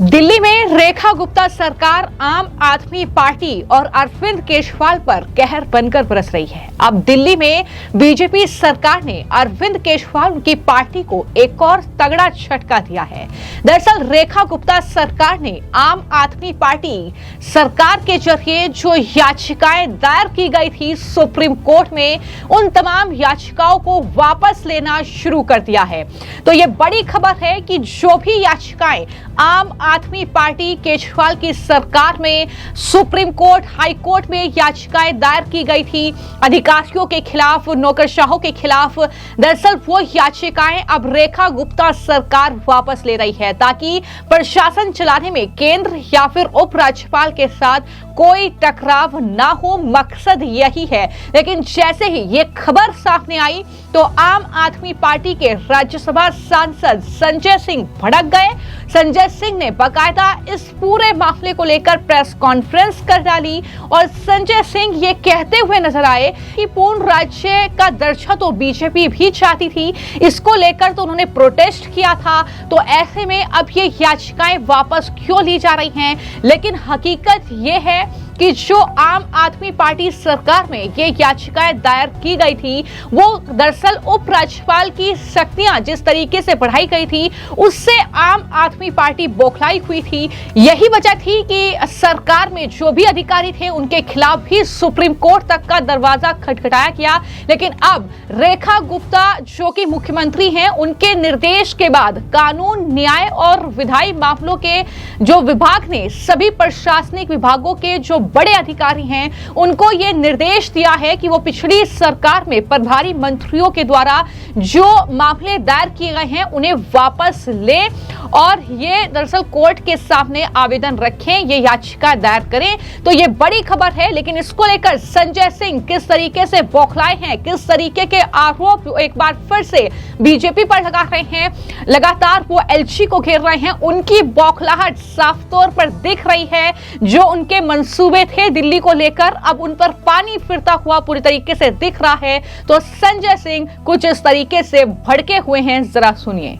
दिल्ली में रेखा गुप्ता सरकार आम आदमी पार्टी और अरविंद केजरीवाल पर कहर बनकर बरस रही है। अब दिल्ली में बीजेपी सरकार ने अरविंद केजरीवाल की पार्टी को एक और तगड़ा झटका दिया है। दरअसल रेखा गुप्ता सरकार ने आम आदमी पार्टी सरकार के जरिए जो याचिकाएं दायर की गई थी सुप्रीम कोर्ट में, उन तमाम याचिकाओं को वापस लेना शुरू कर दिया है। तो ये बड़ी खबर है कि जो भी याचिकाएं आम आदमी पार्टी केजरीवाल की सरकार में सुप्रीम कोर्ट, हाई कोर्ट में याचिकाएं दायर की गई थी अधिकारियों के खिलाफ, नौकरशाहों के खिलाफ, दरअसल वो याचिकाएं अब रेखा गुप्ता सरकार वापस ले रही है ताकि प्रशासन चलाने में केंद्र या फिर उपराज्यपाल के साथ कोई टकराव ना हो। मकसद यही है। लेकिन जैसे ही ये खबर सामने आई तो आम आदमी पार्टी के राज्यसभा सांसद संजय सिंह भड़क गए। संजय सिंह ने बाकायदा इस पूरे मामले को लेकर प्रेस कॉन्फ्रेंस कर डाली और संजय सिंह ये कहते हुए नजर आए कि पूर्ण राज्य का दर्जा तो बीजेपी भी चाहती थी, इसको लेकर तो उन्होंने प्रोटेस्ट किया था। तो ऐसे में अब ये याचिकाएं वापस क्यों ली जा रही हैं? लेकिन हकीकत ये है कि जो आम आदमी पार्टी सरकार में ये याचिकाएं दायर की गई थी, वो दरअसल उपराज्यपाल की शक्तियां जिस तरीके से बढ़ाई गई थी उससे आम आदमी पार्टी बौखलाई हुई थी। यही वजह थी कि सरकार में जो भी अधिकारी थे उनके खिलाफ भी सुप्रीम कोर्ट तक का दरवाजा खटखटाया गया। लेकिन अब रेखा गुप्ता जो कि मुख्यमंत्री हैं, उनके निर्देश के बाद कानून, न्याय और विधायी मामलों के जो विभाग ने सभी प्रशासनिक विभागों के जो बड़े अधिकारी हैं उनको ये निर्देश दिया है कि वो पिछली सरकार में प्रभारी मंत्रियों के द्वारा जो मामले दायर किए गए हैं उन्हें वापस लें और ये दरअसल कोर्ट के सामने आवेदन रखें, ये याचिका दायर करें। तो ये बड़ी खबर है। लेकिन इसको लेकर संजय सिंह किस तरीके से बौखलाए हैं, किस तरीके के आरोप एक बार फिर से बीजेपी पर लगा रहे हैं, लगातार वो एलजी को घेर रहे हैं, उनकी बौखलाहट साफ तौर पर दिख रही है। जो उनके मंसूबे थे दिल्ली को लेकर, अब उन पर पानी फिरता हुआ पूरी तरीके से दिख रहा है। तो संजय सिंह कुछ इस तरीके से भड़के हुए हैं, जरा सुनिए।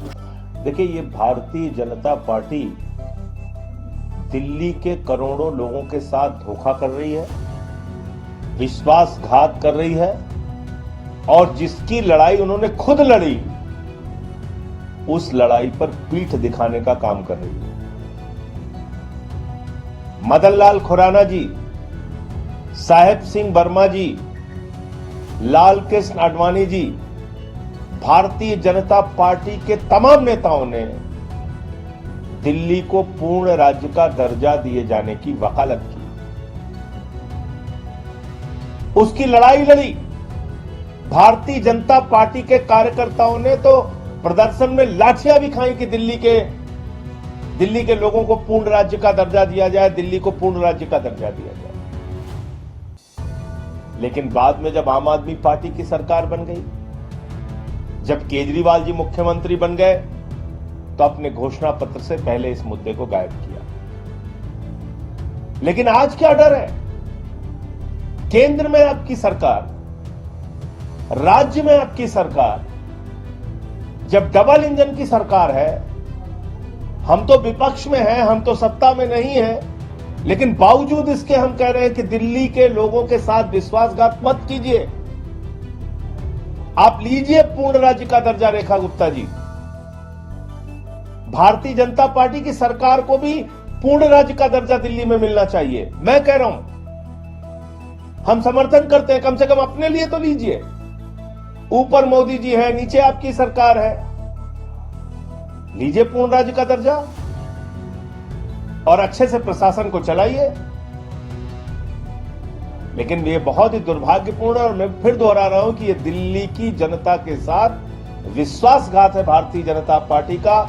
देखिए, ये भारतीय जनता पार्टी दिल्ली के करोड़ों लोगों के साथ धोखा कर रही है, विश्वासघात कर रही है और जिसकी लड़ाई उन्होंने खुद लड़ी उस लड़ाई पर पीठ दिखाने का काम कर रही है। मदन लाल खुराना जी, साहेब सिंह वर्मा जी, लाल कृष्ण आडवाणी जी, भारतीय जनता पार्टी के तमाम नेताओं ने दिल्ली को पूर्ण राज्य का दर्जा दिए जाने की वकालत की, उसकी लड़ाई लड़ी। भारतीय जनता पार्टी के कार्यकर्ताओं ने तो प्रदर्शन में लाठियां भी खाई कि दिल्ली के लोगों को पूर्ण राज्य का दर्जा दिया जाए, दिल्ली को पूर्ण राज्य का दर्जा दिया जाए। लेकिन बाद में जब आम आदमी पार्टी की सरकार बन गई, जब केजरीवाल जी मुख्यमंत्री बन गए, तो अपने घोषणा पत्र से पहले इस मुद्दे को गायब किया। लेकिन आज क्या डर है? केंद्र में आपकी सरकार, राज्य में आपकी सरकार, जब डबल इंजन की सरकार है, हम तो विपक्ष में हैं, हम तो सत्ता में नहीं हैं, लेकिन बावजूद इसके हम कह रहे हैं कि दिल्ली के लोगों के साथ विश्वासघात मत कीजिए। आप लीजिए पूर्ण राज्य का दर्जा रेखा गुप्ता जी। भारतीय जनता पार्टी की सरकार को भी पूर्ण राज्य का दर्जा दिल्ली में मिलना चाहिए। मैं कह रहा हूं, हम समर्थन करते हैं, कम से कम अपने लिए तो लीजिए। ऊपर मोदी जी है, नीचे आपकी सरकार है, लीजिए पूर्ण राज्य का दर्जा और अच्छे से प्रशासन को चलाइए। लेकिन ये बहुत ही दुर्भाग्यपूर्ण है और मैं फिर दोहरा रहा हूं कि ये दिल्ली की जनता के साथ विश्वासघात है भारतीय जनता पार्टी का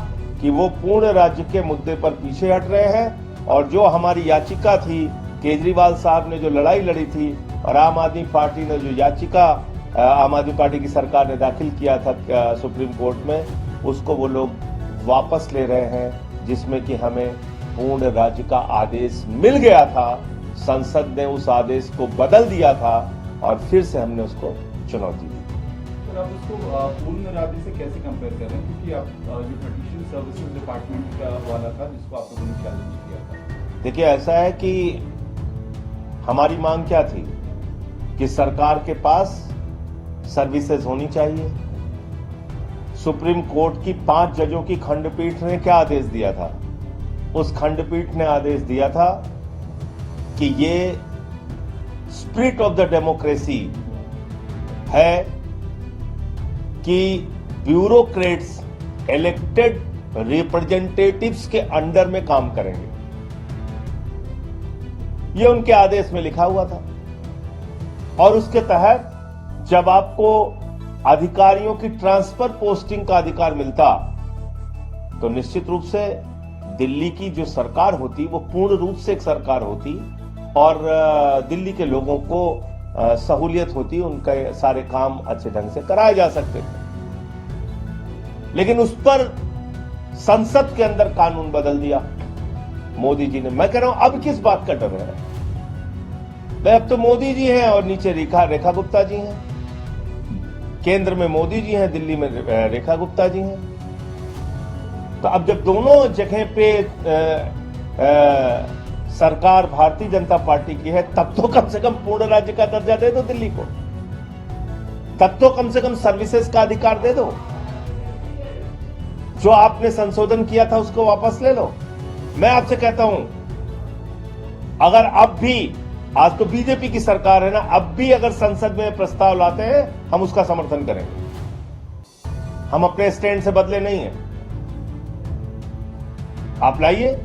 कि वो पूर्ण राज्य के मुद्दे पर पीछे हट रहे हैं। और जो हमारी याचिका थी, केजरीवाल साहब ने जो लड़ाई लड़ी थी और आम आदमी पार्टी ने जो याचिका आम आदमी पार्टी की सरकार ने दाखिल किया था सुप्रीम कोर्ट में, उसको वो लोग वापस ले रहे हैं, जिसमें कि हमें पूर्ण राज्य का आदेश मिल गया था। संसद ने उस आदेश को बदल दिया था और फिर से हमने उसको चुनौती दी। सर आप इसको पूर्ण इरादे से कैसे कंपेयर कर रहे हैं, क्योंकि आप जो ट्रेडिशनल सर्विसेज डिपार्टमेंट का वाला था जिसको आप लोगों ने चैलेंज किया था। देखिए, ऐसा है कि हमारी मांग क्या थी कि सरकार के पास सर्विसेज होनी चाहिए। सुप्रीम कोर्ट की 5 जजों की खंडपीठ ने क्या आदेश दिया था? उस खंडपीठ ने आदेश दिया था कि ये स्पिरिट ऑफ द डेमोक्रेसी है कि ब्यूरोक्रेट्स इलेक्टेड रिप्रेजेंटेटिव्स के अंडर में काम करेंगे। यह उनके आदेश में लिखा हुआ था और उसके तहत जब आपको अधिकारियों की ट्रांसफर पोस्टिंग का अधिकार मिलता तो निश्चित रूप से दिल्ली की जो सरकार होती वो पूर्ण रूप से एक सरकार होती और दिल्ली के लोगों को सहूलियत होती, उनके सारे काम अच्छे ढंग से कराए जा सकते थे। लेकिन उस पर संसद के अंदर कानून बदल दिया मोदी जी ने। मैं कह रहा हूं अब किस बात का डर है? अब तो मोदी जी हैं और नीचे रेखा गुप्ता जी हैं। केंद्र में मोदी जी हैं, दिल्ली में रेखा गुप्ता जी हैं। तो अब जब दोनों जगह पे सरकार भारतीय जनता पार्टी की है, तब तो कम से कम पूर्ण राज्य का दर्जा दे दो दिल्ली को। तब तो कम से कम सर्विसेज का अधिकार दे दो। जो आपने संशोधन किया था उसको वापस ले लो। मैं आपसे कहता हूं, अगर अब भी, आज तो बीजेपी की सरकार है ना, अब भी अगर संसद में प्रस्ताव लाते हैं हम उसका समर्थन करेंगे। हम अपने स्टैंड से बदले नहीं हैं। आप लाइए।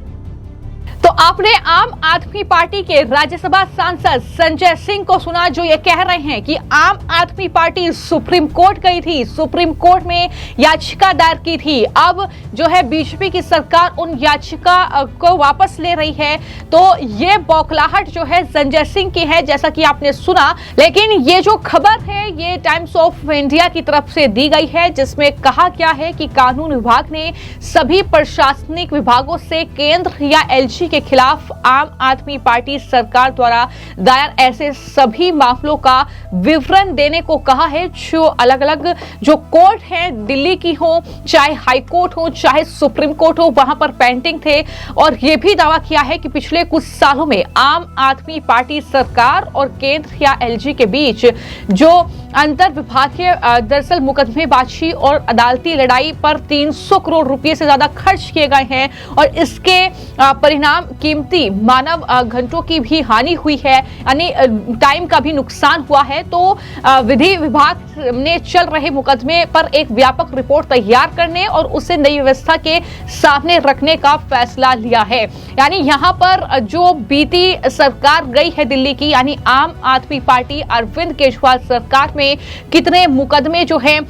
तो आपने आम आदमी पार्टी के राज्यसभा सांसद संजय सिंह को सुना, जो ये कह रहे हैं कि आम आदमी पार्टी सुप्रीम कोर्ट गई थी, सुप्रीम कोर्ट में याचिका दायर की थी। अब जो है बीजेपी की सरकार उन याचिका को वापस ले रही है। तो ये बौखलाहट जो है संजय सिंह की है, जैसा कि आपने सुना। लेकिन ये जो खबर है ये टाइम्स ऑफ इंडिया की तरफ से दी गई है, जिसमें कहा गया है कि कानून विभाग ने सभी प्रशासनिक विभागों से केंद्र या एलजी के खिलाफ आम आदमी पार्टी सरकार द्वारा दायर ऐसे सभी मामलों का विवरण देने को कहा है, जो अलग अलग जो कोर्ट है दिल्ली की हो, चाहे हाई कोर्ट हो, चाहे सुप्रीम कोर्ट हो, वहां पर पेंडिंग थे। और यह भी दावा किया है कि पिछले कुछ सालों में आम आदमी पार्टी सरकार और केंद्र या एलजी के बीच जो अंतर विभागीय दरअसल मुकदमेबाजी और अदालती लड़ाई पर 300 करोड़ रुपए से ज्यादा खर्च किए गए हैं और इसके परिणाम कीमती मानव घंटों की भी हानि हुई है, यानी टाइम का भी नुकसान हुआ है। तो विधि विभाग ने चल रहे मुकदमे पर एक व्यापक रिपोर्ट तैयार करने और उसे नई व्यवस्था के सामने रखने का फैसला लिया है। यानी यहां पर जो बीती सरकार गई है दिल्ली की, यानी आम आदमी पार्टी अरविंद केजरीवाल सरकार में कितने मुकदमे जो हैं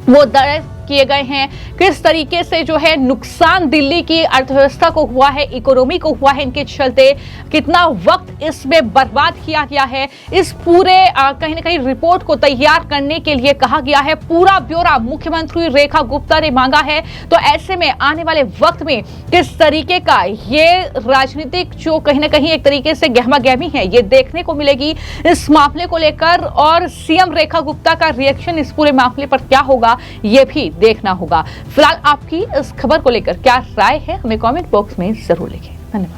वो दर्ज किए गए हैं, किस तरीके से जो है नुकसान दिल्ली की अर्थव्यवस्था को हुआ है, इकोनॉमी को हुआ है, इनके चलते कितना वक्त इसमें बर्बाद किया गया है, इस पूरे कहीं ना कहीं रिपोर्ट को तैयार करने के लिए कहा गया है। पूरा ब्यौरा मुख्यमंत्री रेखा गुप्ता ने मांगा है। तो ऐसे में आने वाले वक्त में किस तरीके का ये राजनीतिक जो कहीं ना कहीं एक तरीके से गहमा गहमी है, ये देखने को मिलेगी इस मामले को लेकर। और सीएम रेखा गुप्ता का रिएक्शन इस पूरे मामले पर क्या होगा, ये भी देखना होगा। फिलहाल आपकी इस खबर को लेकर क्या राय है, हमें कमेंट बॉक्स में जरूर लिखें। धन्यवाद।